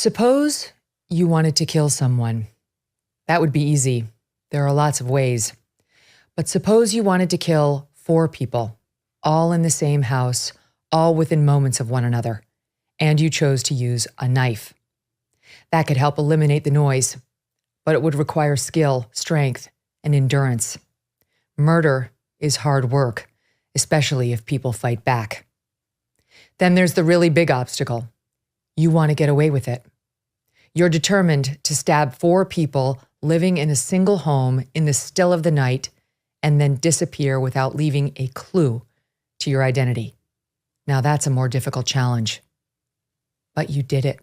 Suppose you wanted to kill someone. That would be easy. There are lots of ways. But suppose you wanted to kill 4 people, all in the same house, all within moments of one another, and you chose to use a knife. That could help eliminate the noise, but it would require skill, strength, and endurance. Murder is hard work, especially if people fight back. Then there's the really big obstacle. You want to get away with it. You're determined to stab 4 people living in a single home in the still of the night and then disappear without leaving a clue to your identity. Now that's a more difficult challenge. But you did it.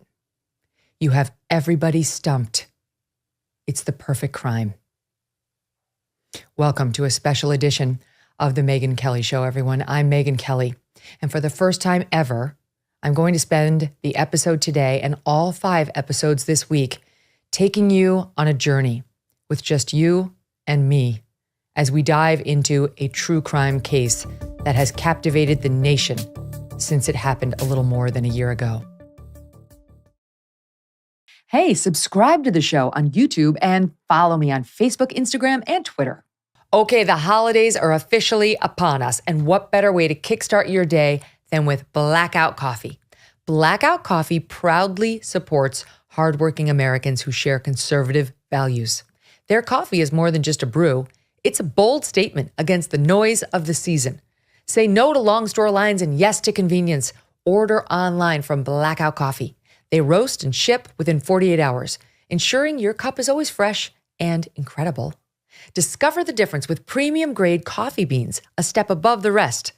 You have everybody stumped. It's the perfect crime. Welcome to a special edition of the Megyn Kelly Show, everyone. I'm Megyn Kelly, and for the first time ever, I'm going to spend the episode today and all 5 episodes this week taking you on a journey with just you and me as we dive into a true crime case that has captivated the nation since it happened a little more than a year ago. Hey, subscribe to the show on YouTube and follow me on Facebook, Instagram, and Twitter. Okay, the holidays are officially upon us, and what better way to kickstart your day than with Blackout Coffee. Blackout Coffee proudly supports hardworking Americans who share conservative values. Their coffee is more than just a brew. It's a bold statement against the noise of the season. Say no to long store lines and yes to convenience. Order online from Blackout Coffee. They roast and ship within 48 hours, ensuring your cup is always fresh and incredible. Discover the difference with premium grade coffee beans, a step above the rest.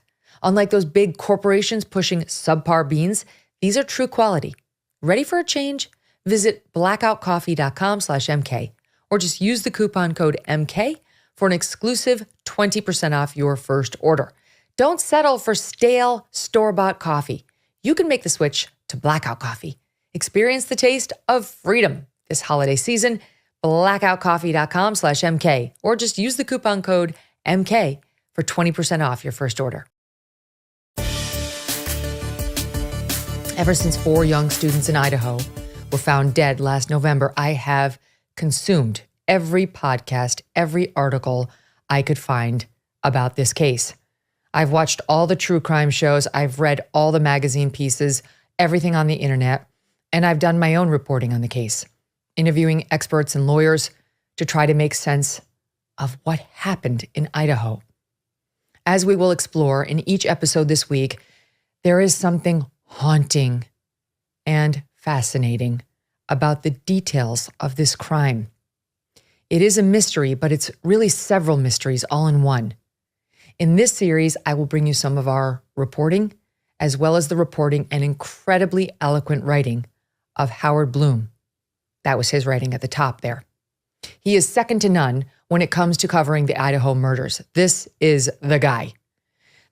Unlike those big corporations pushing subpar beans, these are true quality. Ready for a change? Visit blackoutcoffee.com/MK or just use the coupon code MK for an exclusive 20% off your first order. Don't settle for stale store-bought coffee. You can make the switch to Blackout Coffee. Experience the taste of freedom this holiday season. blackoutcoffee.com/MK or just use the coupon code MK for 20% off your first order. Ever since 4 young students in Idaho were found dead last November, I have consumed every podcast, every article I could find about this case. I've watched all the true crime shows. I've read all the magazine pieces, everything on the internet, and I've done my own reporting on the case, interviewing experts and lawyers to try to make sense of what happened in Idaho. As we will explore in each episode this week, there is something haunting and fascinating about the details of this crime. It is a mystery, but it's really several mysteries all in one. In this series, I will bring you some of our reporting, as well as the reporting and incredibly eloquent writing of Howard Blum. That was his writing at the top there. He is second to none when it comes to covering the Idaho murders. This is the guy.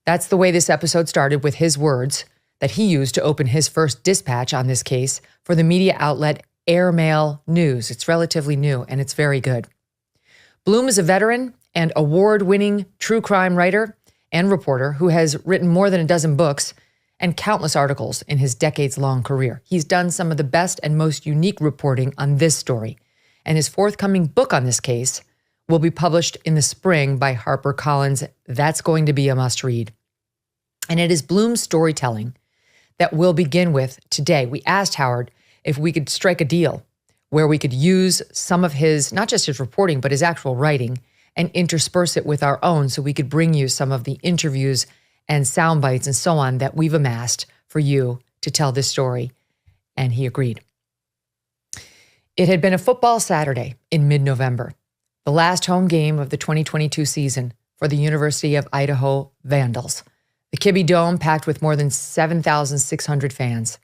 That's the way this episode started, with his words that he used to open his first dispatch on this case for the media outlet Airmail News. It's relatively new, and it's very good. Blum is a veteran and award-winning true crime writer and reporter who has written more than a dozen books and countless articles in his decades-long career. He's done some of the best and most unique reporting on this story, and his forthcoming book on this case will be published in the spring by HarperCollins. That's going to be a must-read. And it is Blum's storytelling that we'll begin with today. We asked Howard if we could strike a deal where we could use some of his, not just his reporting, but his actual writing, and intersperse it with our own so we could bring you some of the interviews and sound bites and so on that we've amassed for you to tell this story. And he agreed. It had been a football Saturday in mid-November, the last home game of the 2022 season for the University of Idaho Vandals. The Kibbe Dome packed with more than 7,600 fans.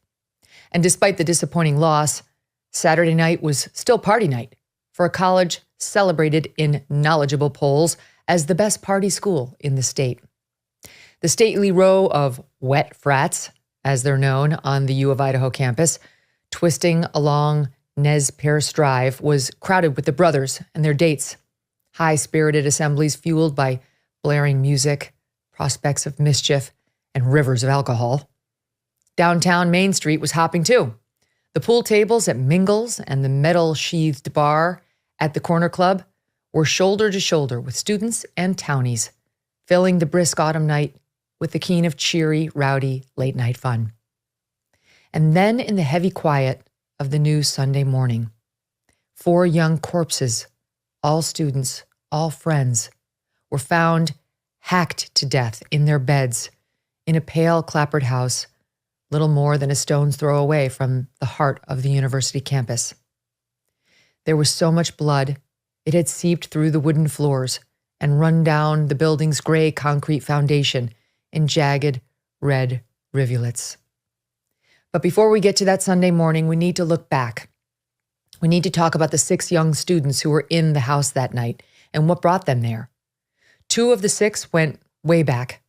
And despite the disappointing loss, Saturday night was still party night for a college celebrated in knowledgeable polls as the best party school in the state. The stately row of wet frats, as they're known on the U of Idaho campus, twisting along Nez Perce Drive, was crowded with the brothers and their dates. High-spirited assemblies fueled by blaring music, prospects of mischief, and rivers of alcohol. Downtown Main Street was hopping too. The pool tables at Mingles and the metal-sheathed bar at the Corner Club were shoulder to shoulder with students and townies, filling the brisk autumn night with the keen of cheery, rowdy, late-night fun. And then in the heavy quiet of the new Sunday morning, 4 young corpses, all students, all friends, were found hacked to death in their beds in a pale, clapboard house, little more than a stone's throw away from the heart of the university campus. There was so much blood, it had seeped through the wooden floors and run down the building's gray concrete foundation in jagged, red rivulets. But before we get to that Sunday morning, we need to look back. We need to talk about the 6 young students who were in the house that night and what brought them there. 2 of the 6 went way back.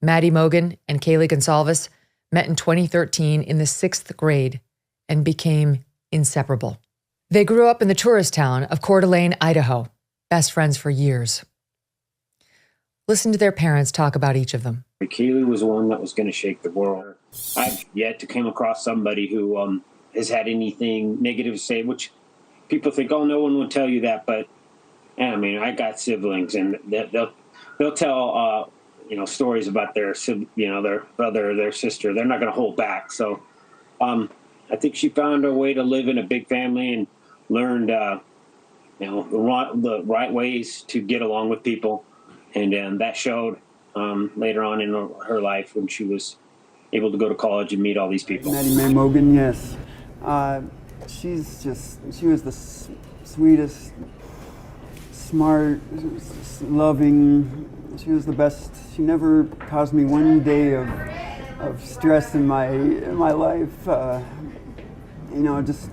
Maddie Mogan and Kaylee Gonsalves met in 2013 in the 6th grade and became inseparable. They grew up in the tourist town of Coeur d'Alene, Idaho, best friends for years. Listen to their parents talk about each of them. Kaylee was the one that was going to shake the world. I've yet to come across somebody who has had anything negative to say, which people think, oh, no one will tell you that. But, I mean, I got siblings, and they'll tell, stories about their brother or their sister. They're not going to hold back. So I think she found a way to live in a big family and learned, the right ways to get along with people. And that showed later on in her life when she was able to go to college and meet all these people. Maddie Mae Mogan, yes. She was the sweetest, smart, loving. She was the best. She never caused me one day of stress in my life.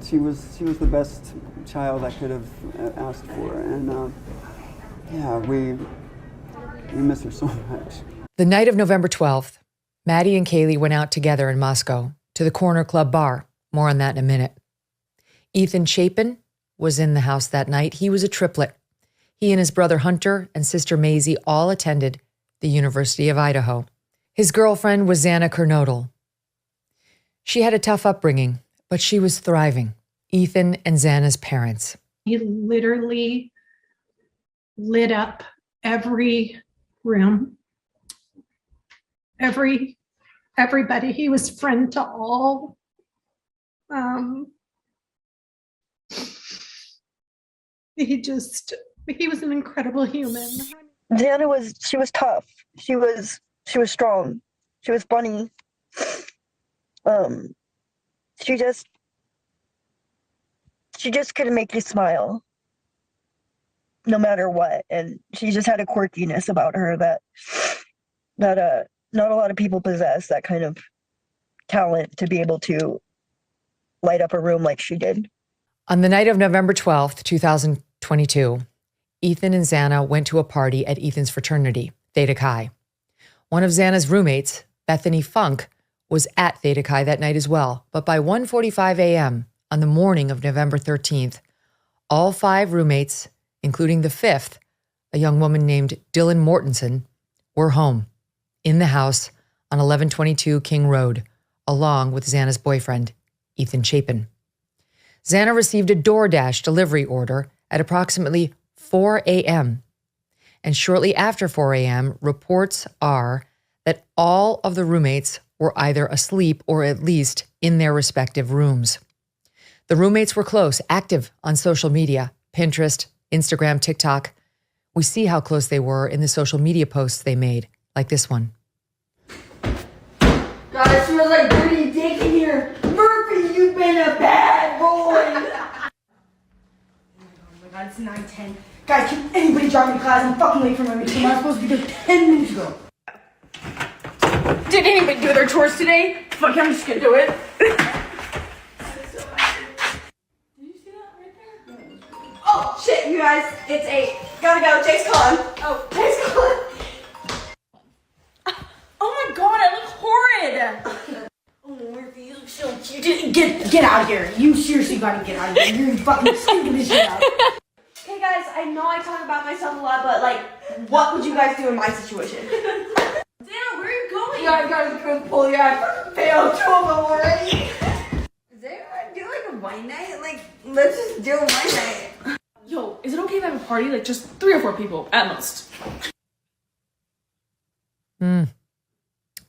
She was the best child I could have asked for. And we miss her so much. The night of November 12th, Maddie and Kaylee went out together in Moscow to the Corner Club bar. More on that in a minute. Ethan Chapin was in the house that night. He was a triplet. He and his brother Hunter and sister Maisie all attended the University of Idaho. His girlfriend was Xana Kernodle. She had a tough upbringing, but she was thriving. Ethan and Xana's parents. He literally lit up every room, everybody. He was friend to all. He was an incredible human. Xana was tough. She was strong. She was funny. She just couldn't make you smile no matter what. And she just had a quirkiness about her that not a lot of people possess, that kind of talent to be able to light up a room like she did. On the night of November 12th, 2022, Ethan and Xana went to a party at Ethan's fraternity, Theta Chi. One of Xana's roommates, Bethany Funk, was at Theta Chi that night as well. But by 1:45 a.m. on the morning of November 13th, all 5 roommates, including the 5th, a young woman named Dylan Mortensen, were home in the house on 1122 King Road, along with Xana's boyfriend, Ethan Chapin. Xana received a DoorDash delivery order at approximately 4 a.m. And shortly after 4 a.m., reports are that all of the roommates were either asleep or at least in their respective rooms. The roommates were close, active on social media, Pinterest, Instagram, TikTok. We see how close they were in the social media posts they made, like this one. God, it smells like dirty dick in here. Murphy, you've been a bad boy. Oh my God, it's 9:10. Guys, can anybody drop me to class? I'm fucking late for my meeting. I'm supposed to be there 10 minutes ago. Did anybody do their chores today? Fuck, I'm just gonna do it. Oh, shit, you guys. It's 8. Gotta go. Jake's calling. Oh, Jake's calling. Oh my God, I look horrid. Oh, Murphy, you look so cute. Get out of here. You seriously gotta get out of here. You're fucking stinking this shit out. Okay, guys, I know I talk about myself a lot, but, like, what would you guys do in my situation? Damn, where are you going? Yeah, I gotta go to the pool. Yeah, I fucking failed 2 of them already. Is everyone doing wine night? Like, let's just do a wine night. Yo, is it okay if I have a party? Like, just 3 or 4 people at most.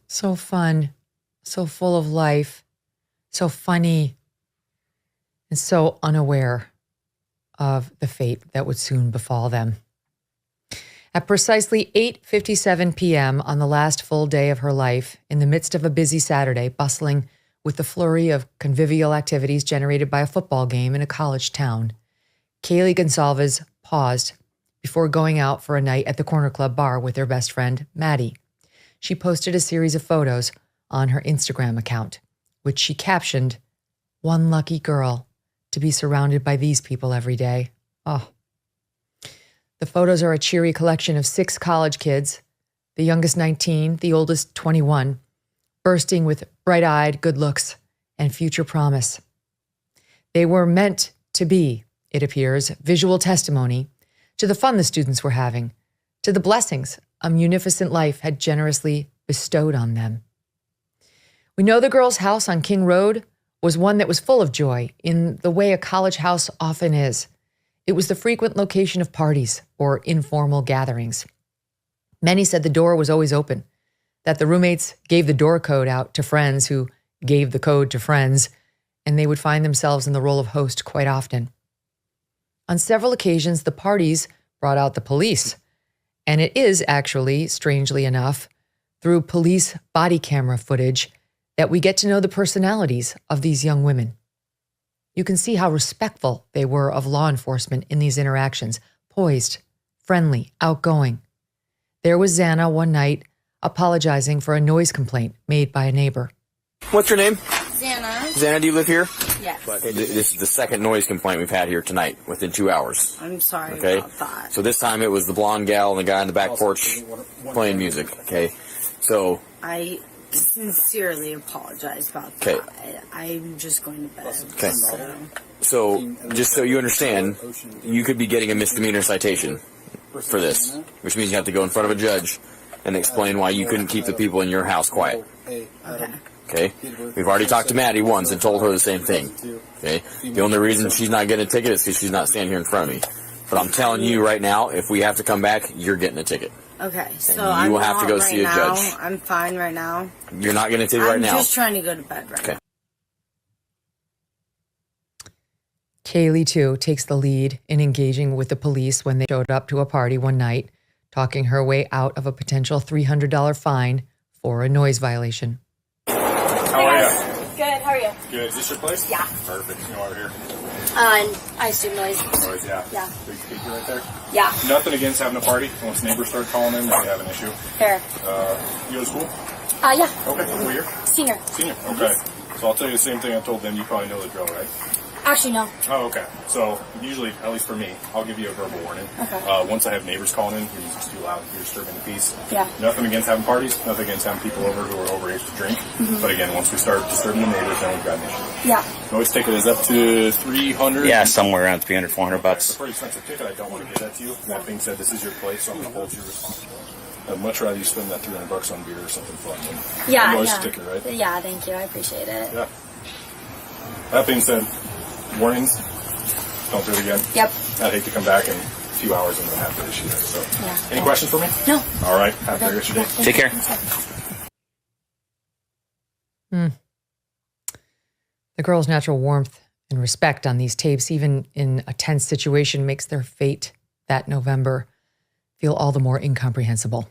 So fun, so full of life, so funny, and so unaware of the fate that would soon befall them. At precisely 8:57 p.m. on the last full day of her life, in the midst of a busy Saturday, bustling with the flurry of convivial activities generated by a football game in a college town, Kaylee Gonsalves paused before going out for a night at the Corner Club bar with her best friend, Maddie. She posted a series of photos on her Instagram account, which she captioned, "One lucky girl to be surrounded by these people every day." Oh. The photos are a cheery collection of 6 college kids, the youngest 19, the oldest 21, bursting with bright-eyed good looks and future promise. They were meant to be, it appears, visual testimony to the fun the students were having, to the blessings a munificent life had generously bestowed on them. We know the girls' house on King Road was one that was full of joy in the way a college house often is. It was the frequent location of parties or informal gatherings. Many said the door was always open, that the roommates gave the door code out to friends who gave the code to friends, and they would find themselves in the role of host quite often. On several occasions, the parties brought out the police, and it is actually, strangely enough, through police body camera footage that we get to know the personalities of these young women. You can see how respectful they were of law enforcement in these interactions, poised, friendly, outgoing. There was Xana one night apologizing for a noise complaint made by a neighbor. What's your name? Xana. Xana, do you live here? Yes. This is the second noise complaint we've had here tonight within 2 hours. I'm sorry Okay? about that. So this time it was the blonde gal and the guy on the back porch playing music. Okay? So, I sincerely apologize about Okay. that. I'm just going to bed. okay. So, just so you understand, you could be getting a misdemeanor citation for this, which means you have to go in front of a judge and explain why you couldn't keep the people in your house quiet. Okay. Okay? We've already talked to Maddie once and told her the same thing. Okay? The only reason she's not getting a ticket is because she's not standing here in front of me. But I'm telling you right now, if we have to come back, you're getting a ticket. Okay, so you I'm will have to not go right see a now. judge. I'm fine right now. You're not getting a ticket right I'm now. just trying to go to bed right Okay. now. Kaylee, too, takes the lead in engaging with the police when they showed up to a party one night, talking her way out of a potential $300 fine for a noise violation. How are you? Good, how are you? Good. Is this your place? Yeah. Perfect. You know over here. I assume noise. Noise, yeah. Yeah. Big speaker right there. Yeah, Nothing against having a party. Once neighbors start calling in, then we have an issue. fair. You go to school? Yeah, Okay. What year? senior. Senior. Okay. So I'll tell you the same thing I told them. You probably know the drill, right? Actually, no. Oh, okay. So usually, at least for me, I'll give you a verbal warning. Okay. Once I have neighbors calling in, your music's too loud, you're disturbing the peace. Yeah. Nothing against having parties, nothing against having people over who are overage to drink. But again, once we start disturbing the neighbors, then we've got an issue. Yeah. Noise ticket is up to $300. Yeah, somewhere around 300, $400 It's a bucks. pretty expensive ticket. I don't want to give that to you. That being said, this is your place, so I'm going to hold you responsible. I'd much rather you spend that $300 on beer or something fun than Yeah, a noise yeah. ticket, right? Yeah, thank you. I appreciate it. Yeah. That being said, warnings. Don't do it again. Yep. I'd hate to come back in a few hours and then have the issue. So, Yeah. any questions for me? No. All right. Have a great rest of your day. Take care. The girls' natural warmth and respect on these tapes, even in a tense situation, makes their fate that November feel all the more incomprehensible.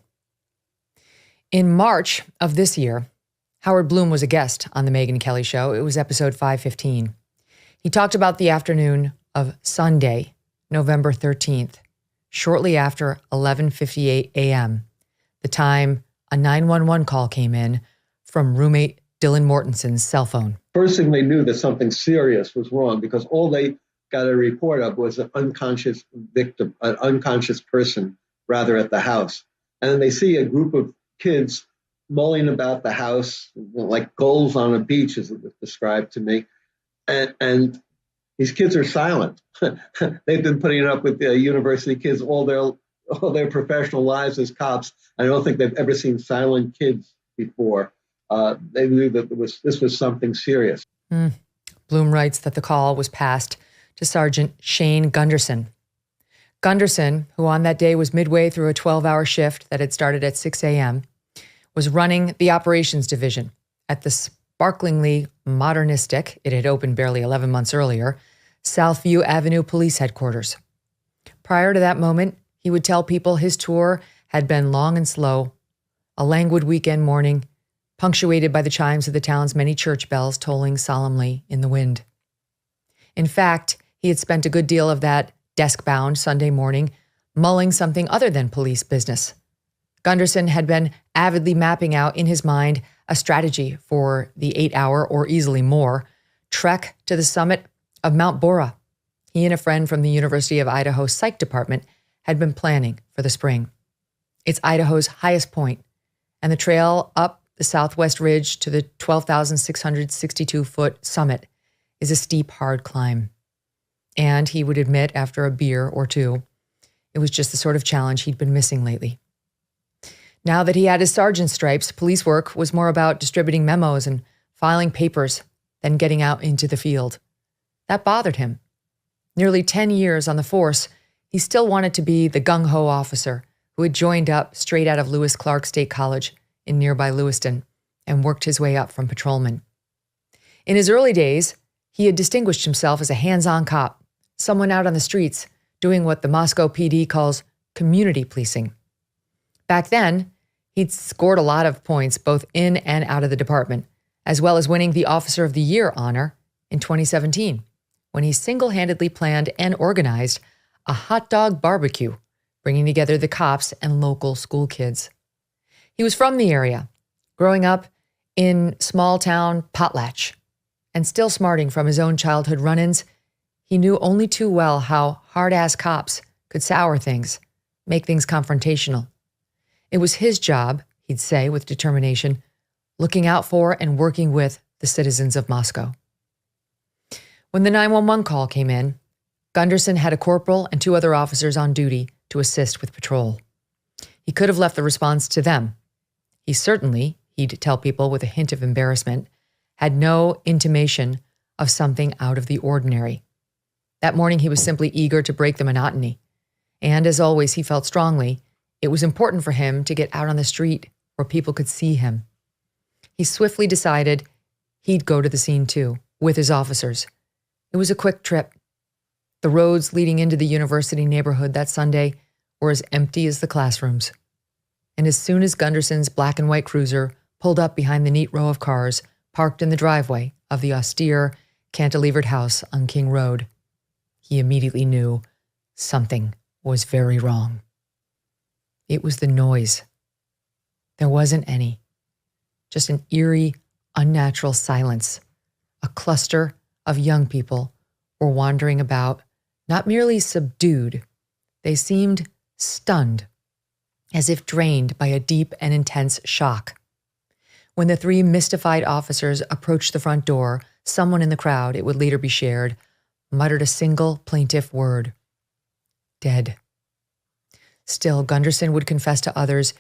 In March of this year, Howard Blum was a guest on the Megyn Kelly Show. It was episode 515. He talked about the afternoon of Sunday, November 13th, shortly after 11:58 a.m., the time a 911 call came in from roommate Dylan Mortenson's cell phone. First thing they knew that something serious was wrong because all they got a report of was an unconscious victim, an unconscious person, rather, at the house. And then they see a group of kids mulling about the house like gulls on a beach, as it was described to me. And these kids are silent. They've been putting up with the university kids all their professional lives as cops. I don't think they've ever seen silent kids before. They knew that this was something serious. Blum writes that the call was passed to Sergeant Shane Gunderson. Gunderson, who on that day was midway through a 12-hour shift that had started at 6 a.m., was running the operations division at the sparklingly modernistic, it had opened barely 11 months earlier, Southview Avenue Police Headquarters. Prior to that moment, he would tell people his tour had been long and slow, a languid weekend morning, punctuated by the chimes of the town's many church bells tolling solemnly in the wind. In fact, he had spent a good deal of that desk-bound Sunday morning mulling something other than police business. Gunderson had been avidly mapping out in his mind a strategy for the 8-hour, or easily more, trek to the summit of Mount Bora. He and a friend from the University of Idaho Psych Department had been planning for the spring. It's Idaho's highest point, and the trail up the southwest ridge to the 12,662-foot summit is a steep, hard climb. And he would admit after a beer or two, it was just the sort of challenge he'd been missing lately. Now that he had his sergeant's stripes, police work was more about distributing memos and filing papers than getting out into the field. That bothered him. Nearly 10 years on the force, he still wanted to be the gung-ho officer who had joined up straight out of Lewis Clark State College in nearby Lewiston and worked his way up from patrolman. In his early days, he had distinguished himself as a hands-on cop, someone out on the streets doing what the Moscow PD calls community policing. Back then, he'd scored a lot of points both in and out of the department, as well as winning the Officer of the Year honor in 2017, when he single-handedly planned and organized a hot dog barbecue, bringing together the cops and local school kids. He was from the area, growing up in small-town Potlatch, and still smarting from his own childhood run-ins. He knew only too well how hard-ass cops could sour things, make things confrontational. It was his job, he'd say with determination, looking out for and working with the citizens of Moscow. When the 911 call came in, Gunderson had a corporal and 2 other officers on duty to assist with patrol. He could have left the response to them. He certainly, he'd tell people with a hint of embarrassment, had no intimation of something out of the ordinary. That morning, he was simply eager to break the monotony. And as always, he felt strongly it was important for him to get out on the street where people could see him. He swiftly decided he'd go to the scene too, with his officers. It was a quick trip. The roads leading into the university neighborhood that Sunday were as empty as the classrooms. And as soon as Gunderson's black and white cruiser pulled up behind the neat row of cars parked in the driveway of the austere, cantilevered house on King Road, he immediately knew something was very wrong. It was the noise. There wasn't any. Just an eerie, unnatural silence. A cluster of young people were wandering about, not merely subdued, they seemed stunned, as if drained by a deep and intense shock. When the 3 mystified officers approached the front door, someone in the crowd, it would later be shared, muttered a single plaintive word: dead. Still, Gunderson would confess to others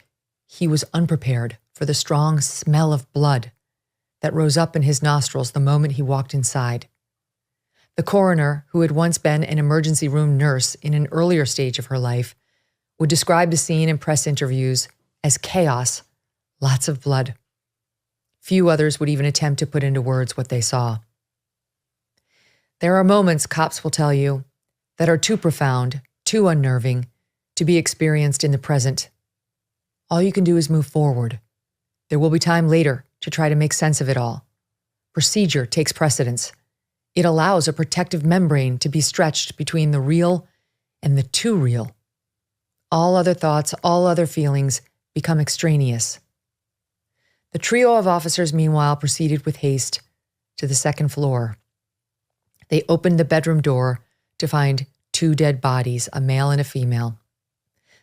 he was unprepared for the strong smell of blood that rose up in his nostrils the moment he walked inside. The coroner, who had once been an emergency room nurse in an earlier stage of her life, would describe the scene in press interviews as chaos, lots of blood. Few others would even attempt to put into words what they saw. There are moments, cops will tell you, that are too profound, too unnerving, to be experienced in the present. All you can do is move forward. There will be time later to try to make sense of it all. Procedure takes precedence. It allows a protective membrane to be stretched between the real and the too real. All other thoughts, all other feelings become extraneous. The trio of officers, meanwhile, proceeded with haste to the second floor. They opened the bedroom door to find 2 dead bodies, a male and a female.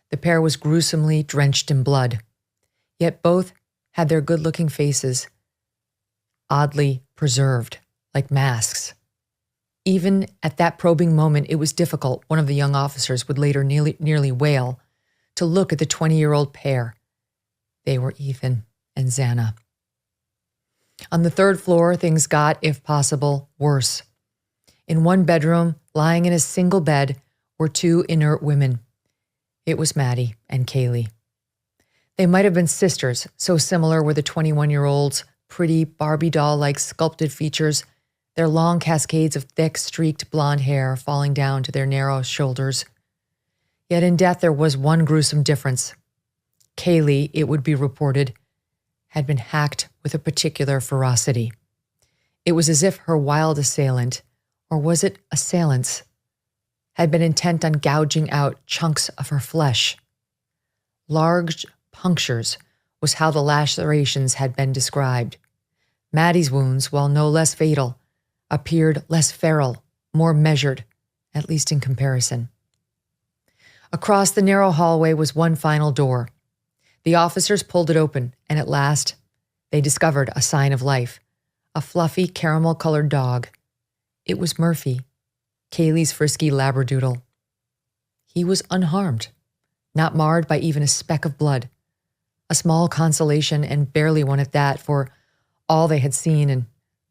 The pair was gruesomely drenched in blood, yet both had their good-looking faces oddly preserved, like masks. Even at that probing moment, it was difficult, one of the young officers would later nearly wail, to look at the 20-year-old pair. They were Ethan and Xana. On the third floor, things got, if possible, worse. In one bedroom, lying in a single bed, were two inert women. It was Maddie and Kaylee. They might have been sisters, so similar were the 21-year-old's pretty Barbie doll-like sculpted features, their long cascades of thick, streaked blonde hair falling down to their narrow shoulders. Yet in death there was one gruesome difference. Kaylee, it would be reported, had been hacked with a particular ferocity. It was as if her wild assailant, or was it assailants, had been intent on gouging out chunks of her flesh. Large punctures was how the lacerations had been described. Maddie's wounds, while no less fatal, appeared less feral, more measured, at least in comparison. Across the narrow hallway was one final door. The officers pulled it open, and at last, they discovered a sign of life, a fluffy caramel-colored dog. It was Murphy, Kaylee's frisky labradoodle. He was unharmed, not marred by even a speck of blood. A small consolation, and barely one at that, for all they had seen and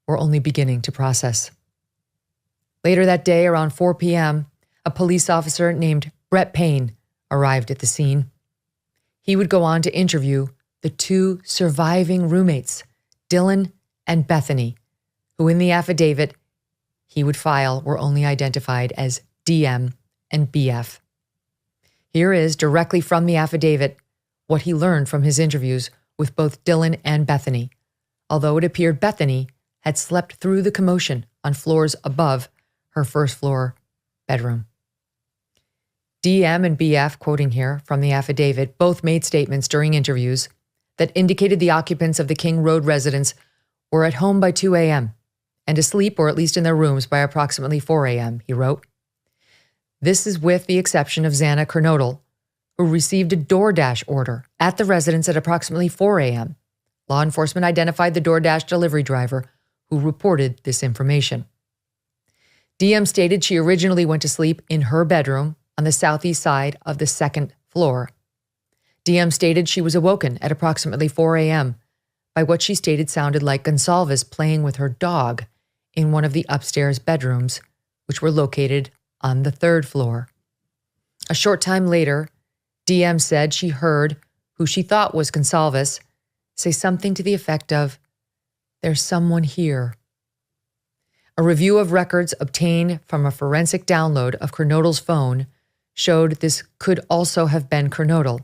were only beginning to process. Later that day, around 4 p.m., a police officer named Brett Payne arrived at the scene. He would go on to interview the two surviving roommates, Dylan and Bethany, who in the affidavit he would file were only identified as DM and BF. Here is, directly from the affidavit, what he learned from his interviews with both Dylan and Bethany, although it appeared Bethany had slept through the commotion on floors above her first floor bedroom. DM and BF, quoting here from the affidavit, both made statements during interviews that indicated the occupants of the King Road residence were at home by 2 a.m. and asleep, or at least in their rooms, by approximately 4 a.m., he wrote. This is with the exception of Xana Kernodle, who received a DoorDash order at the residence at approximately 4 a.m. Law enforcement identified the DoorDash delivery driver who reported this information. DM stated she originally went to sleep in her bedroom on the southeast side of the second floor. DM stated she was awoken at approximately 4 a.m. by what she stated sounded like Gonsalves playing with her dog in one of the upstairs bedrooms, which were located on the third floor. A short time later, DM said she heard who she thought was Gonsalves say something to the effect of, "There's someone here." A review of records obtained from a forensic download of Kernodle's phone showed this could also have been Kernodle,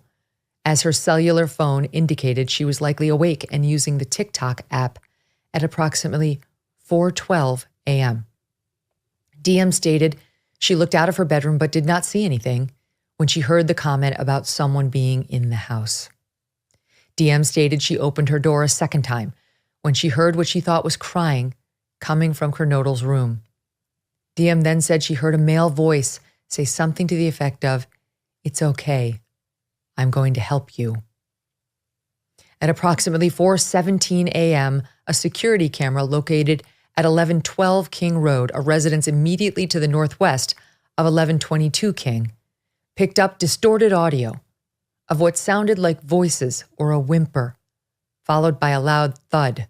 as her cellular phone indicated she was likely awake and using the TikTok app at approximately 4:12 a.m. DM stated she looked out of her bedroom but did not see anything when she heard the comment about someone being in the house. DM stated she opened her door a second time when she heard what she thought was crying coming from Kernodle's room. DM then said she heard a male voice say something to the effect of, "It's okay. I'm going to help you." At approximately 4:17 a.m., a security camera located at 1112 King Road, a residence immediately to the northwest of 1122 King, picked up distorted audio of what sounded like voices or a whimper, followed by a loud thud.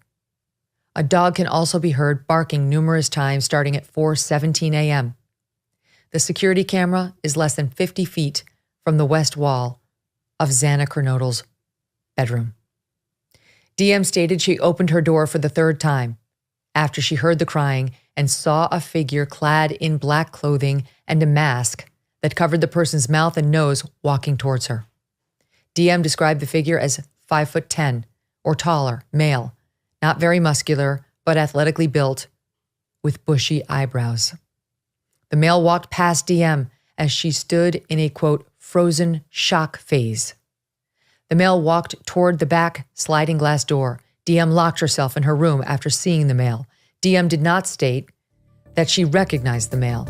A dog can also be heard barking numerous times starting at 4:17 a.m. The security camera is less than 50 feet from the west wall of Xana Kernodle's bedroom. DM stated she opened her door for the third time after she heard the crying and saw a figure clad in black clothing and a mask that covered the person's mouth and nose walking towards her. DM described the figure as 5'10" or taller, male, not very muscular, but athletically built, with bushy eyebrows. The male walked past DM as she stood in a, quote, frozen shock phase. The male walked toward the back sliding glass door. DM locked herself in her room after seeing the male. DM did not state that she recognized the male.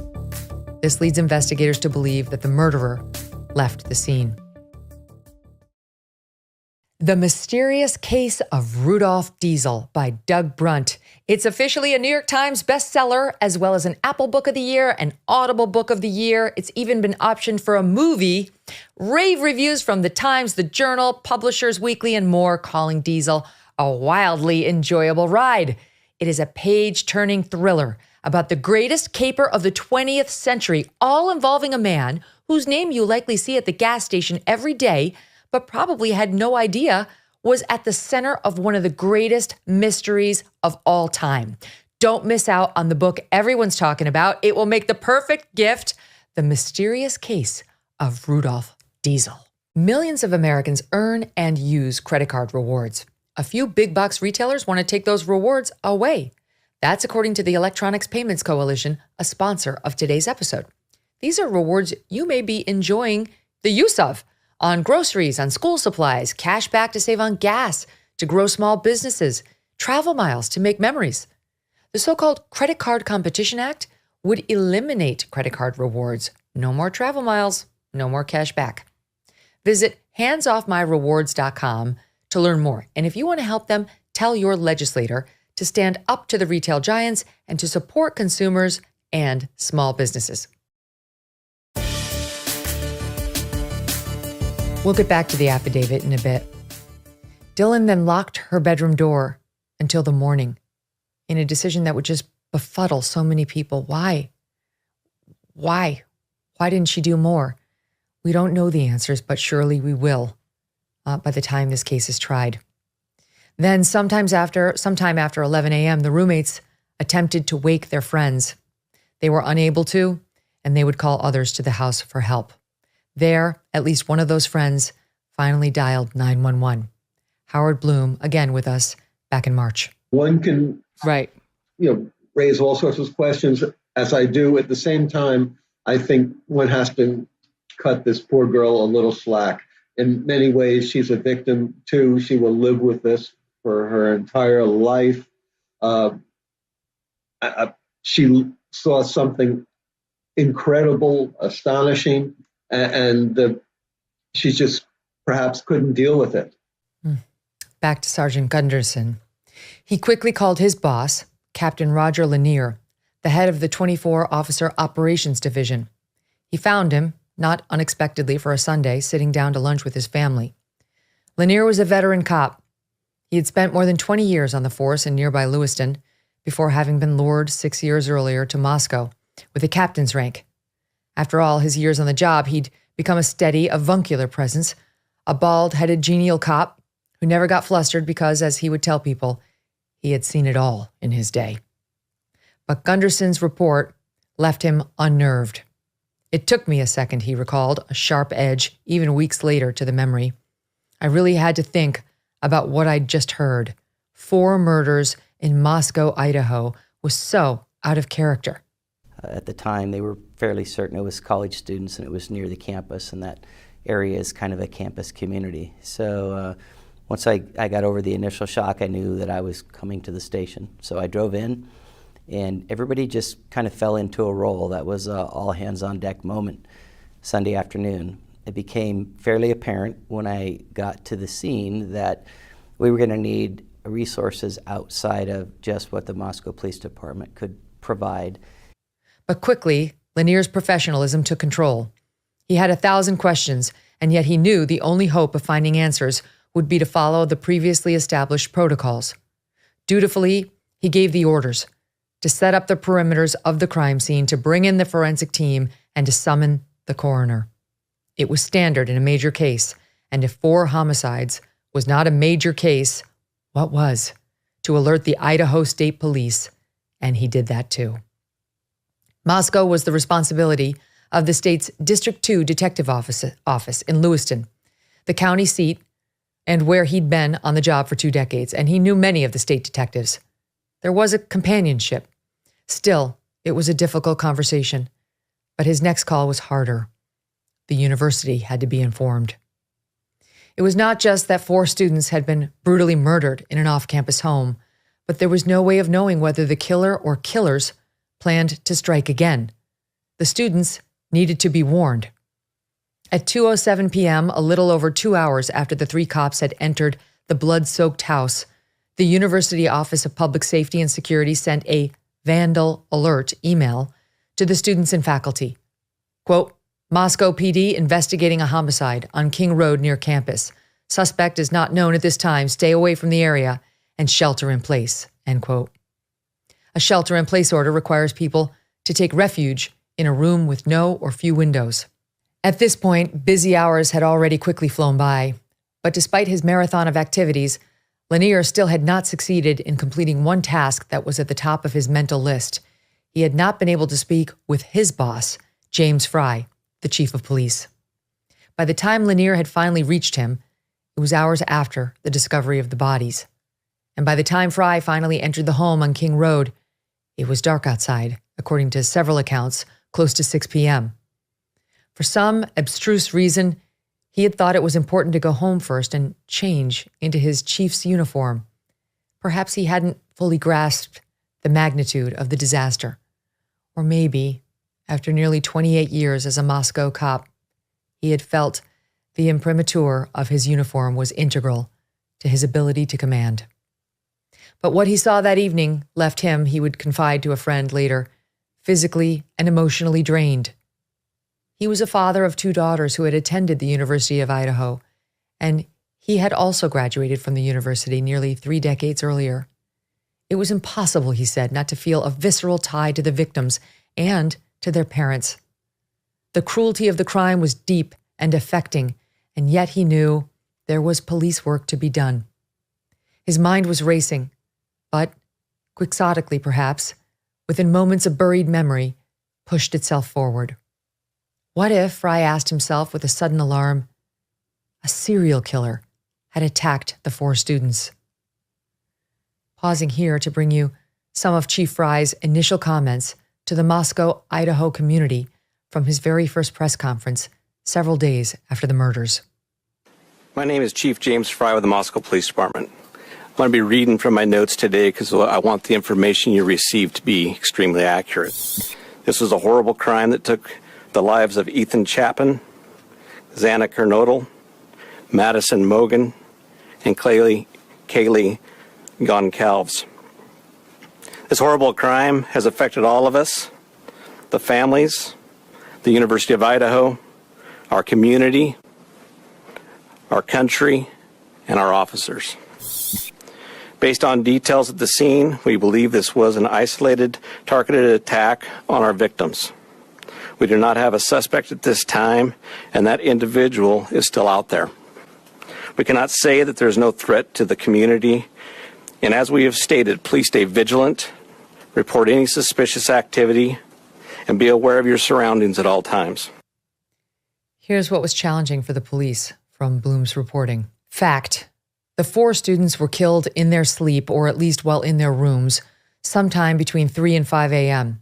This leads investigators to believe that the murderer left the scene. The Mysterious Case of Rudolph Diesel by Doug Brunt. It's officially a New York Times bestseller, as well as an Apple Book of the Year, an Audible Book of the Year. It's even been optioned for a movie. Rave reviews from The Times, The Journal, Publishers Weekly, and more, calling Diesel a wildly enjoyable ride. It is a page-turning thriller about the greatest caper of the 20th century, all involving a man whose name you likely see at the gas station every day, but probably had no idea was at the center of one of the greatest mysteries of all time. Don't miss out on the book everyone's talking about. It will make the perfect gift, The Mysterious Case of Rudolph Diesel. Millions of Americans earn and use credit card rewards. A few big box retailers want to take those rewards away. That's according to the Electronics Payments Coalition, a sponsor of today's episode. These are rewards you may be enjoying the use of on groceries, on school supplies, cash back to save on gas, to grow small businesses, travel miles to make memories. The so-called Credit Card Competition Act would eliminate credit card rewards. No more travel miles, no more cash back. Visit handsoffmyrewards.com to learn more. And if you want to help them, tell your legislator to stand up to the retail giants and to support consumers and small businesses. We'll get back to the affidavit in a bit. Dylan then locked her bedroom door until the morning in a decision that would just befuddle so many people. Why? Why didn't she do more? We don't know the answers, but surely we will by the time this case is tried. Then sometime after 11 a.m., the roommates attempted to wake their friends. They were unable to, and they would call others to the house for help. There, at least one of those friends finally dialed 911. Howard Blum, again with us back in March. One can raise all sorts of questions, as I do. At the same time, I think one has to cut this poor girl a little slack. In many ways, she's a victim too. She will live with this for her entire life. She saw something incredible, astonishing, and she just perhaps couldn't deal with it. Back to Sergeant Gunderson. He quickly called his boss, Captain Roger Lanier, the head of the 24-officer operations division. He found him, not unexpectedly for a Sunday, sitting down to lunch with his family. Lanier was a veteran cop. He had spent more than 20 years on the force in nearby Lewiston before having been lured 6 years earlier to Moscow with a captain's rank. After all his years on the job, he'd become a steady, avuncular presence, a bald-headed, genial cop who never got flustered because, as he would tell people, he had seen it all in his day. But Gunderson's report left him unnerved. It took me a second, he recalled, a sharp edge, even weeks later, to the memory. I really had to think about what I'd just heard. 4 murders in Moscow, Idaho, was so out of character. At the time, they were fairly certain it was college students and it was near the campus, and that area is kind of a campus community. So once I got over the initial shock, I knew that I was coming to the station. So I drove in, and everybody just kind of fell into a role. That was an all-hands-on-deck moment Sunday afternoon. It became fairly apparent when I got to the scene that we were going to need resources outside of just what the Moscow Police Department could provide. But quickly, Lanier's professionalism took control. He had 1,000 questions, and yet he knew the only hope of finding answers would be to follow the previously established protocols. Dutifully, he gave the orders to set up the perimeters of the crime scene, to bring in the forensic team, and to summon the coroner. It was standard in a major case, and if 4 homicides was not a major case, what was? To alert the Idaho State Police, and he did that too. Moscow was the responsibility of the state's District 2 Detective Office in Lewiston, the county seat, and where he'd been on the job for 2 decades, and he knew many of the state detectives. There was a companionship. Still, it was a difficult conversation, but his next call was harder. The university had to be informed. It was not just that 4 students had been brutally murdered in an off-campus home, but there was no way of knowing whether the killer or killers planned to strike again. The students needed to be warned. At 2:07 p.m., a little over 2 hours after the 3 cops had entered the blood-soaked house, the University Office of Public Safety and Security sent a vandal alert email to the students and faculty. Quote, Moscow PD investigating a homicide on King Road near campus. Suspect is not known at this time. Stay away from the area and shelter in place, end quote. A shelter in place order requires people to take refuge in a room with no or few windows. At this point, busy hours had already quickly flown by, but despite his marathon of activities, Lanier still had not succeeded in completing one task that was at the top of his mental list. He had not been able to speak with his boss, James Fry, the chief of police. By the time Lanier had finally reached him, it was hours after the discovery of the bodies. And by the time Fry finally entered the home on King Road, it was dark outside, according to several accounts, close to 6 p.m. For some abstruse reason, he had thought it was important to go home first and change into his chief's uniform. Perhaps he hadn't fully grasped the magnitude of the disaster. Or maybe, after nearly 28 years as a Moscow cop, he had felt the imprimatur of his uniform was integral to his ability to command. But what he saw that evening left him, he would confide to a friend later, physically and emotionally drained. He was a father of 2 daughters who had attended the University of Idaho, and he had also graduated from the university nearly 3 decades earlier. It was impossible, he said, not to feel a visceral tie to the victims and to their parents. The cruelty of the crime was deep and affecting, and yet he knew there was police work to be done. His mind was racing, but, quixotically perhaps, within moments of buried memory, pushed itself forward. What if, Fry asked himself with a sudden alarm, a serial killer had attacked the 4 students? Pausing here to bring you some of Chief Fry's initial comments to the Moscow, Idaho community from his very first press conference several days after the murders. My name is Chief James Fry with the Moscow Police Department. I'm going to be reading from my notes today because I want the information you received to be extremely accurate. This was a horrible crime that took the lives of Ethan Chapin, Xana Kernodle, Madison Mogan, and Kaylee Goncalves. This horrible crime has affected all of us, the families, the University of Idaho, our community, our country, and our officers. Based on details at the scene, we believe this was an isolated, targeted attack on our victims. We do not have a suspect at this time, and that individual is still out there. We cannot say that there is no threat to the community, and as we have stated, please stay vigilant, report any suspicious activity, and be aware of your surroundings at all times. Here's what was challenging for the police from Blum's reporting. Fact: the 4 students were killed in their sleep, or at least while in their rooms, sometime between 3 and 5 a.m.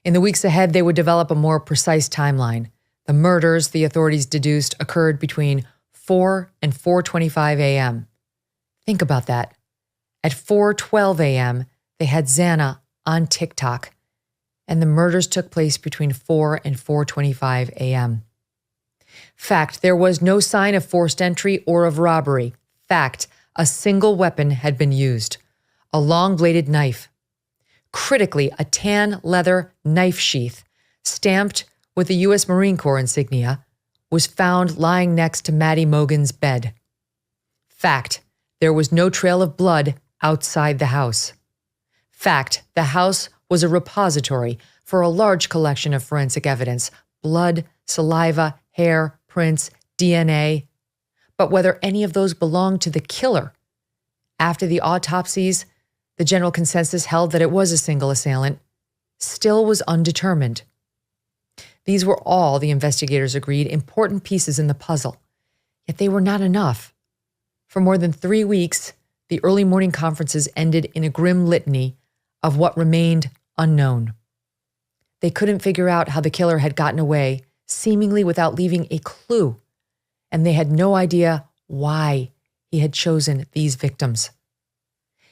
In the weeks ahead, they would develop a more precise timeline. The murders, the authorities deduced, occurred between 4 and 4:25 a.m. Think about that. At 4:12 a.m., they had Xana on TikTok, and the murders took place between 4 and 4:25 a.m. Fact: there was no sign of forced entry or of robbery. Fact: a single weapon had been used, a long-bladed knife. Critically, a tan leather knife sheath, stamped with the U.S. Marine Corps insignia, was found lying next to Maddie Mogan's bed. Fact: there was no trail of blood outside the house. Fact: the house was a repository for a large collection of forensic evidence: blood, saliva, hair, prints, DNA. But whether any of those belonged to the killer, after the autopsies, the general consensus held that it was a single assailant, still was undetermined. These were all, the investigators agreed, important pieces in the puzzle, yet they were not enough. For more than 3 weeks, the early morning conferences ended in a grim litany of what remained unknown. They couldn't figure out how the killer had gotten away, seemingly without leaving a clue, and they had no idea why he had chosen these victims.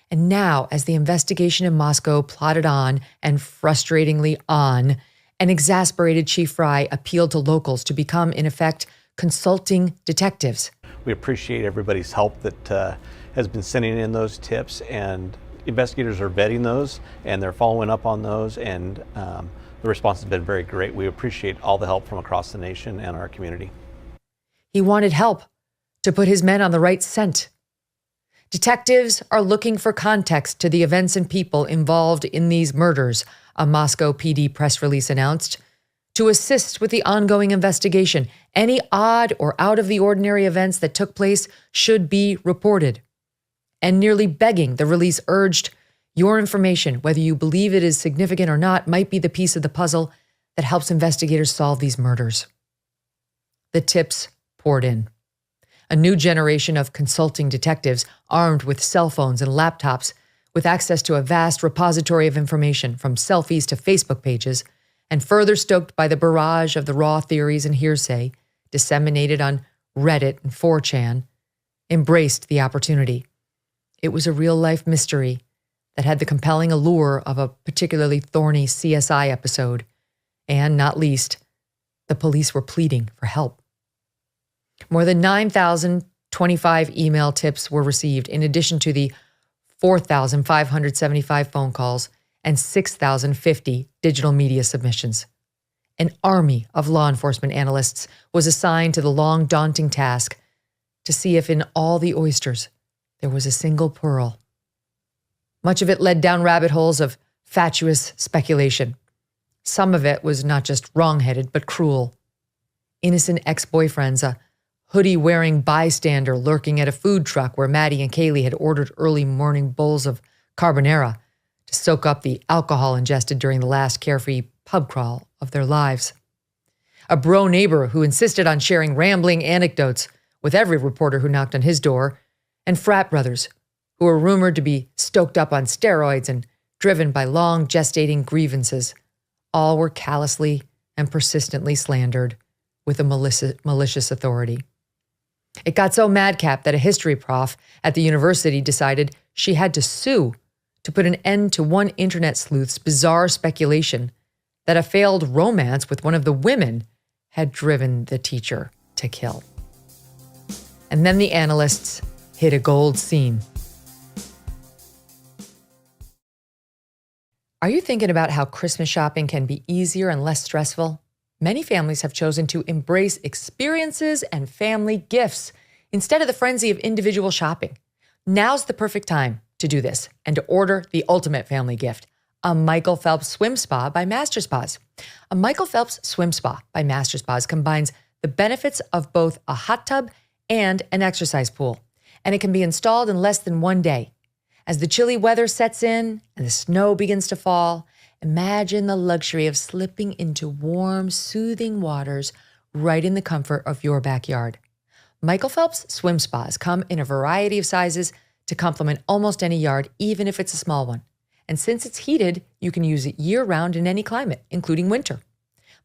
And now, as the investigation in Moscow plodded on, and frustratingly on, an exasperated Chief Fry appealed to locals to become, in effect, consulting detectives. We appreciate everybody's help that has been sending in those tips, and investigators are vetting those, and they're following up on those, and the response has been very great. We appreciate all the help from across the nation and our community. He wanted help to put his men on the right scent. Detectives are looking for context to the events and people involved in these murders, a Moscow PD press release announced. To assist with the ongoing investigation, any odd or out-of-the-ordinary events that took place should be reported. And nearly begging, the release urged, your information, whether you believe it is significant or not, might be the piece of the puzzle that helps investigators solve these murders. The tips poured in. A new generation of consulting detectives armed with cell phones and laptops with access to a vast repository of information from selfies to Facebook pages, and further stoked by the barrage of the raw theories and hearsay disseminated on Reddit and 4chan, embraced the opportunity. It was a real-life mystery that had the compelling allure of a particularly thorny CSI episode, and, not least, the police were pleading for help. More than 9,025 email tips were received, in addition to the 4,575 phone calls and 6,050 digital media submissions. An army of law enforcement analysts was assigned to the long, daunting task to see if in all the oysters there was a single pearl. Much of it led down rabbit holes of fatuous speculation. Some of it was not just wrong-headed, but cruel. Innocent ex-boyfriends, a hoodie-wearing bystander lurking at a food truck where Maddie and Kaylee had ordered early morning bowls of carbonara to soak up the alcohol ingested during the last carefree pub crawl of their lives. A bro neighbor who insisted on sharing rambling anecdotes with every reporter who knocked on his door, and frat brothers who were rumored to be stoked up on steroids and driven by long gestating grievances. All were callously and persistently slandered with a malicious authority. It got so madcap that a history prof at the university decided she had to sue to put an end to one internet sleuth's bizarre speculation that a failed romance with one of the women had driven the teacher to kill. And then the analysts hit a gold seam. Are you thinking about how Christmas shopping can be easier and less stressful? Many families have chosen to embrace experiences and family gifts instead of the frenzy of individual shopping. Now's the perfect time to do this and to order the ultimate family gift, a Michael Phelps swim spa by Master Spas. A Michael Phelps swim spa by Master Spas combines the benefits of both a hot tub and an exercise pool, and it can be installed in less than 1 day. As the chilly weather sets in and the snow begins to fall, imagine the luxury of slipping into warm, soothing waters right in the comfort of your backyard. Michael Phelps swim spas come in a variety of sizes to complement almost any yard, even if it's a small one. And since it's heated, you can use it year-round in any climate, including winter.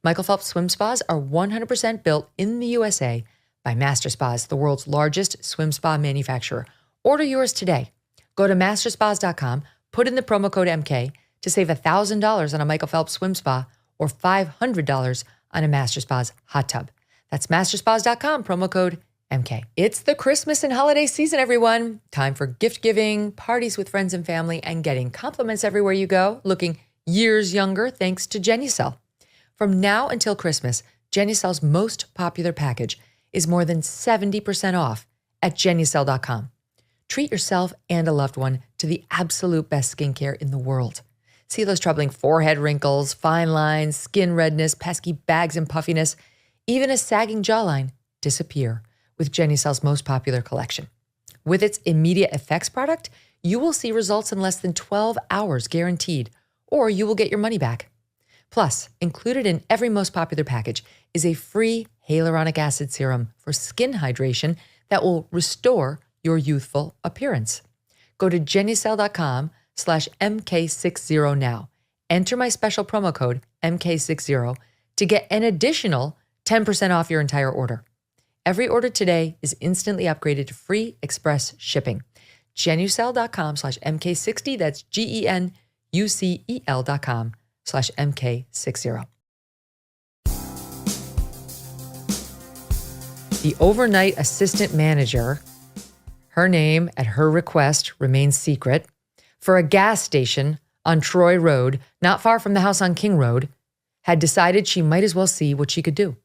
Michael Phelps swim spas are 100% built in the USA by Master Spas, the world's largest swim spa manufacturer. Order yours today. Go to masterspas.com, put in the promo code MK to save $1,000 on a Michael Phelps swim spa or $500 on a Master Spas hot tub. That's masterspas.com, promo code MK. It's the Christmas and holiday season, everyone. Time for gift giving, parties with friends and family, and getting compliments everywhere you go, looking years younger thanks to Genucel. From now until Christmas, Genucel's most popular package is more than 70% off at Genucel.com. Treat yourself and a loved one to the absolute best skincare in the world. See those troubling forehead wrinkles, fine lines, skin redness, pesky bags and puffiness, even a sagging jawline disappear with Genucel's most popular collection. With its immediate effects product, you will see results in less than 12 hours guaranteed, or you will get your money back. Plus, included in every most popular package is a free hyaluronic acid serum for skin hydration that will restore your youthful appearance. Go to Genucel.com/MK60 now. Enter my special promo code MK60 to get an additional 10% off your entire order. Every order today is instantly upgraded to free express shipping. Genucel.com/MK60. That's GENUCEL.com/MK60. The overnight assistant manager, her name at her request remains secret, for a gas station on Troy Road, not far from the house on King Road, had decided she might as well see what she could do.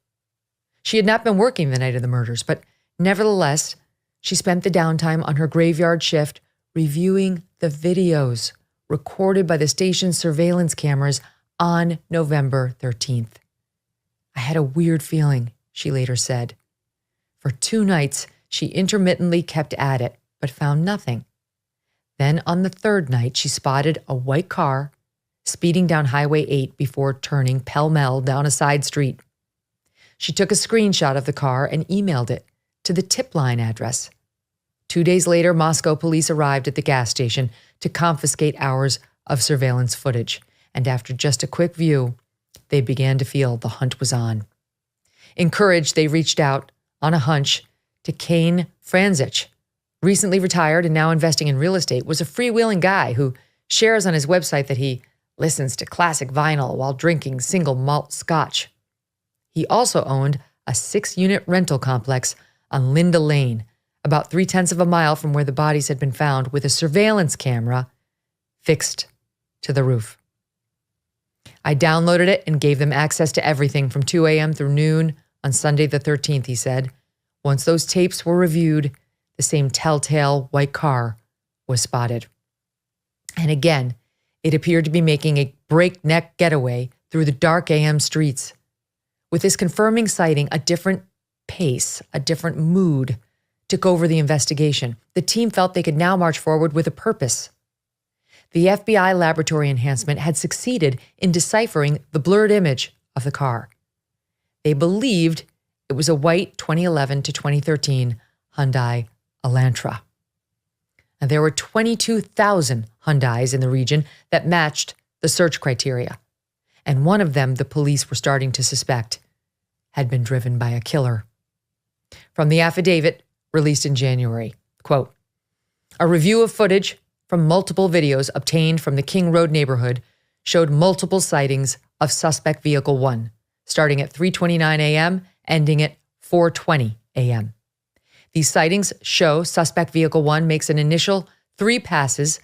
She had not been working the night of the murders, but nevertheless, She spent the downtime on her graveyard shift reviewing the videos recorded by the station's surveillance cameras on November 13th. I had a weird feeling, she later said. For 2 nights, she intermittently kept at it, but found nothing. Then on the 3rd night, she spotted a white car speeding down Highway 8 before turning pell-mell down a side street. She took a screenshot of the car and emailed it to the tip line address. 2 days later, Moscow police arrived at the gas station to confiscate hours of surveillance footage. And after just a quick view, they began to feel the hunt was on. Encouraged, they reached out on a hunch to Kane Franzich, recently retired and now investing in real estate, was a freewheeling guy who shares on his website that he listens to classic vinyl while drinking single malt scotch. He also owned a 6-unit rental complex on Linda Lane, about 0.3 of a mile from where the bodies had been found, with a surveillance camera fixed to the roof. I downloaded it and gave them access to everything from 2 a.m. through noon on Sunday the 13th, he said. Once those tapes were reviewed, the same telltale white car was spotted. And again, it appeared to be making a breakneck getaway through the dark AM streets. With this confirming sighting, a different pace, a different mood took over the investigation. The team felt they could now march forward with a purpose. The FBI laboratory enhancement had succeeded in deciphering the blurred image of the car. They believed it was a white 2011 to 2013 Hyundai Elantra. And there were 22,000 Hyundais in the region that matched the search criteria. And one of them the police were starting to suspect had been driven by a killer. From the affidavit released in January, quote, a review of footage from multiple videos obtained from the King Road neighborhood showed multiple sightings of suspect vehicle 1, starting at 3:29 a.m., ending at 4:20 a.m. These sightings show suspect vehicle 1 makes an initial 3 passes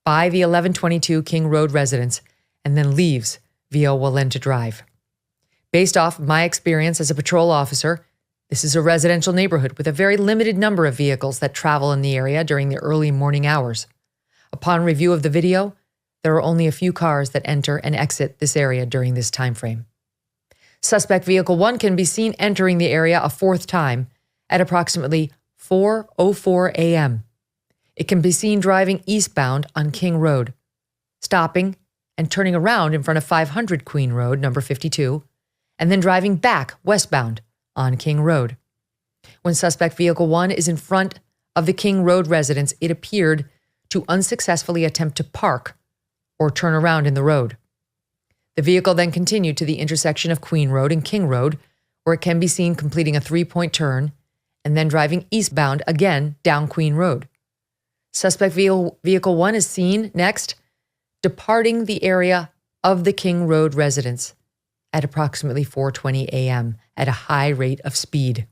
by the 1122 King Road residence and then leaves via Walenta Drive. Based off my experience as a patrol officer, this is a residential neighborhood with a very limited number of vehicles that travel in the area during the early morning hours. Upon review of the video, there are only a few cars that enter and exit this area during this time frame. Suspect vehicle 1 can be seen entering the area a 4th time at approximately 4:04 a.m. It can be seen driving eastbound on King Road, stopping and turning around in front of 500 Queen Road, number 52, and then driving back westbound on King Road. When suspect vehicle 1 is in front of the King Road residence, it appeared to unsuccessfully attempt to park or turn around in the road. The vehicle then continued to the intersection of Queen Road and King Road, where it can be seen completing a 3-point turn and then driving eastbound again down Queen Road. Suspect vehicle 1 is seen next departing the area of the King Road residence at approximately 4:20 a.m. at a high rate of speed.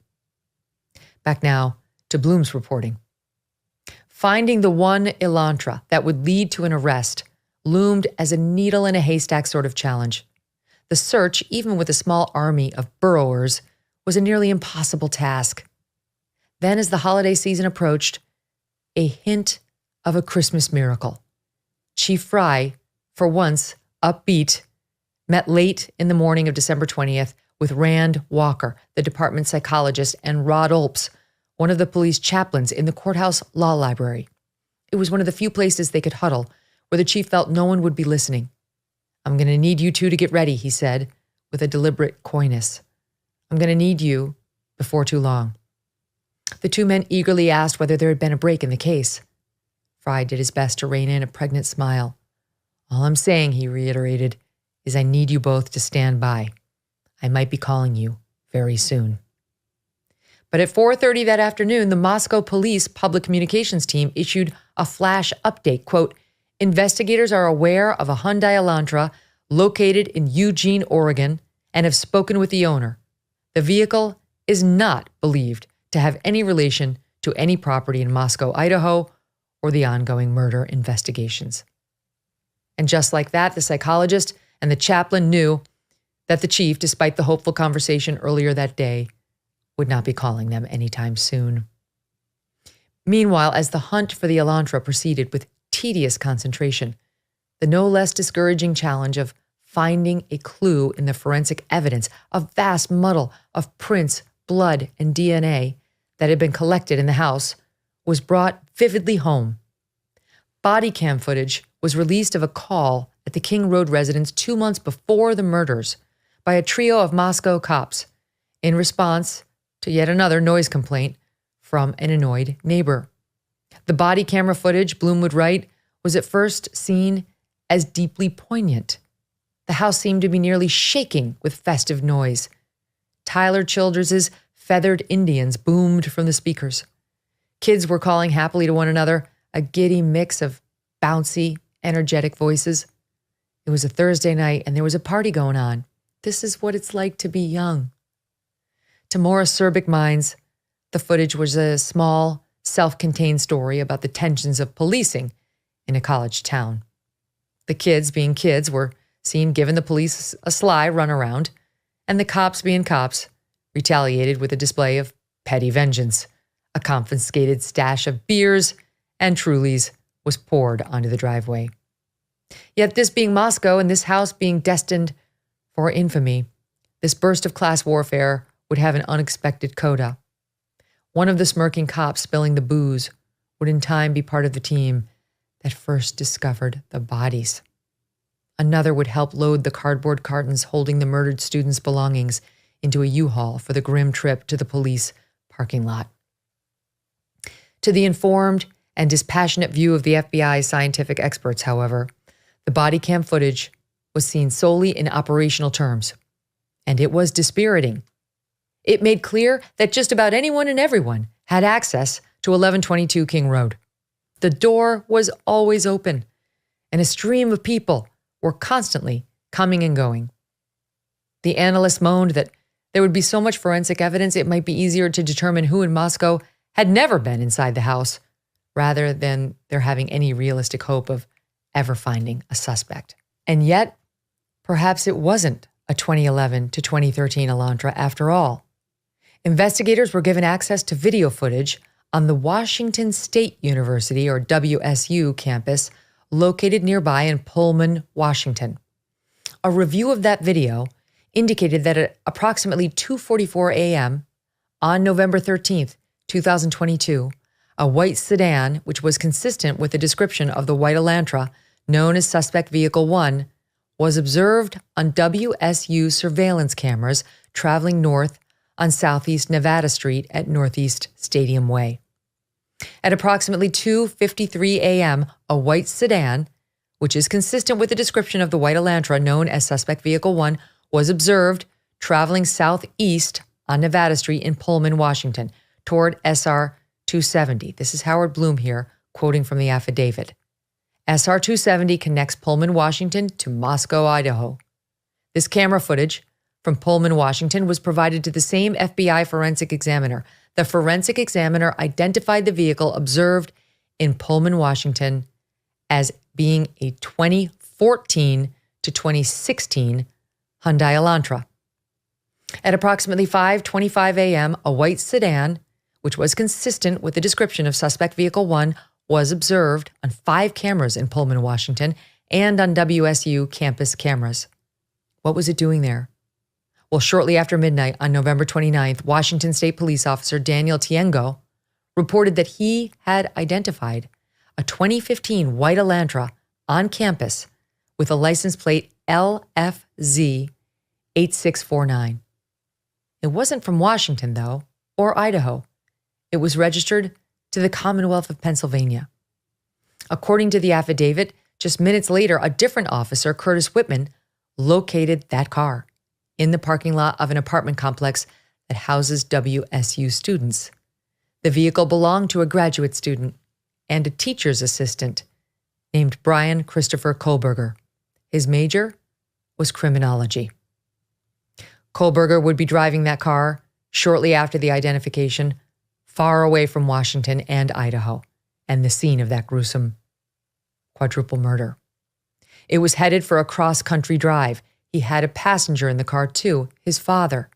Back now to Blum's reporting. Finding the one Elantra that would lead to an arrest loomed as a needle in a haystack sort of challenge. The search, even with a small army of burrowers, was a nearly impossible task. Then, as the holiday season approached, a hint of a Christmas miracle. Chief Fry, for once upbeat, met late in the morning of December 20th with Rand Walker, the department psychologist, and Rod Olps, one of the police chaplains in the courthouse law library. It was one of the few places they could huddle where the chief felt no one would be listening. I'm going to need you two to get ready, he said, with a deliberate coyness. I'm going to need you before too long. The two men eagerly asked whether there had been a break in the case. Fry did his best to rein in a pregnant smile. All I'm saying, he reiterated, is I need you both to stand by. I might be calling you very soon. But at 4:30 that afternoon, the Moscow police public communications team issued a flash update. Quote, investigators are aware of a Hyundai Elantra located in Eugene, Oregon, and have spoken with the owner. The vehicle is not believed to have any relation to any property in Moscow, Idaho, or the ongoing murder investigations. And just like that, the psychologist and the chaplain knew that the chief, despite the hopeful conversation earlier that day, would not be calling them anytime soon. Meanwhile, as the hunt for the Elantra proceeded with tedious concentration, the no less discouraging challenge of finding a clue in the forensic evidence, a vast muddle of prints, blood, and DNA that had been collected in the house, was brought vividly home. Body cam footage was released of a call at the King Road residence 2 months before the murders by a trio of Moscow cops in response to yet another noise complaint from an annoyed neighbor. The body camera footage, Blum would write, was at first seen as deeply poignant. The house seemed to be nearly shaking with festive noise. Tyler Childers' Feathered Indians boomed from the speakers. Kids were calling happily to one another, a giddy mix of bouncy, energetic voices. It was a Thursday night and there was a party going on. This is what it's like to be young. To more acerbic minds, the footage was a small, self-contained story about the tensions of policing in a college town. The kids, being kids, were seen giving the police a sly runaround, and the cops, being cops, retaliated with a display of petty vengeance. A confiscated stash of beers and Trulies was poured onto the driveway. Yet this being Moscow and this house being destined for infamy, this burst of class warfare would have an unexpected coda. One of the smirking cops spilling the booze would in time be part of the team that first discovered the bodies. Another would help load the cardboard cartons holding the murdered students' belongings into a U-Haul for the grim trip to the police parking lot. To the informed and dispassionate view of the FBI's scientific experts, however, the body cam footage was seen solely in operational terms, and it was dispiriting. It made clear that just about anyone and everyone had access to 1122 King Road. The door was always open, and a stream of people were constantly coming and going. The analysts moaned that there would be so much forensic evidence it might be easier to determine who in Moscow had never been inside the house, rather than there having any realistic hope of ever finding a suspect. And yet, perhaps it wasn't a 2011 to 2013 Elantra after all. Investigators were given access to video footage on the Washington State University, or WSU, campus located nearby in Pullman, Washington. A review of that video indicated that at approximately 2:44 a.m. on November 13th, 2022, a white sedan, which was consistent with the description of the white Elantra known as Suspect Vehicle 1, was observed on WSU surveillance cameras traveling north on Southeast Nevada Street at Northeast Stadium Way. At approximately 2:53 a.m., a white sedan, which is consistent with the description of the white Elantra known as Suspect Vehicle 1, was observed traveling southeast on Nevada Street in Pullman, Washington, toward SR 270. This is Howard Blum here, quoting from the affidavit. SR 270 connects Pullman, Washington to Moscow, Idaho. This camera footage from Pullman, Washington was provided to the same FBI forensic examiner. The forensic examiner identified the vehicle observed in Pullman, Washington as being a 2014 to 2016 Hyundai Elantra. At approximately 5:25 a.m., a white sedan, which was consistent with the description of Suspect Vehicle 1, was observed on 5 cameras in Pullman, Washington, and on WSU campus cameras. What was it doing there? Well, shortly after midnight on November 29th, Washington State Police Officer Daniel Tiengo reported that he had identified a 2015 white Elantra on campus with a license plate LFZ 8649. It wasn't from Washington, though, or Idaho. It was registered to the Commonwealth of Pennsylvania. According to the affidavit, just minutes later, a different officer, Curtis Whitman, located that car in the parking lot of an apartment complex that houses WSU students. The vehicle belonged to a graduate student and a teacher's assistant named Bryan Kohberger. His major was criminology. Kohberger would be driving that car shortly after the identification, far away from Washington and Idaho and the scene of that gruesome quadruple murder. It was headed for a cross-country drive. He had a passenger in the car too, his father.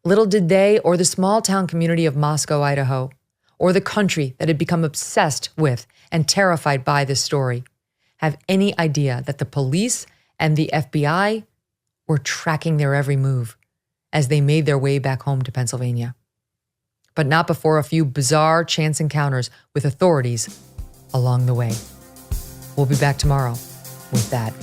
Little did they or the small-town community of Moscow, Idaho, or the country that had become obsessed with and terrified by this story have any idea that the police and the FBI were tracking their every move as they made their way back home to Pennsylvania. But not before a few bizarre chance encounters with authorities along the way. We'll be back tomorrow with that.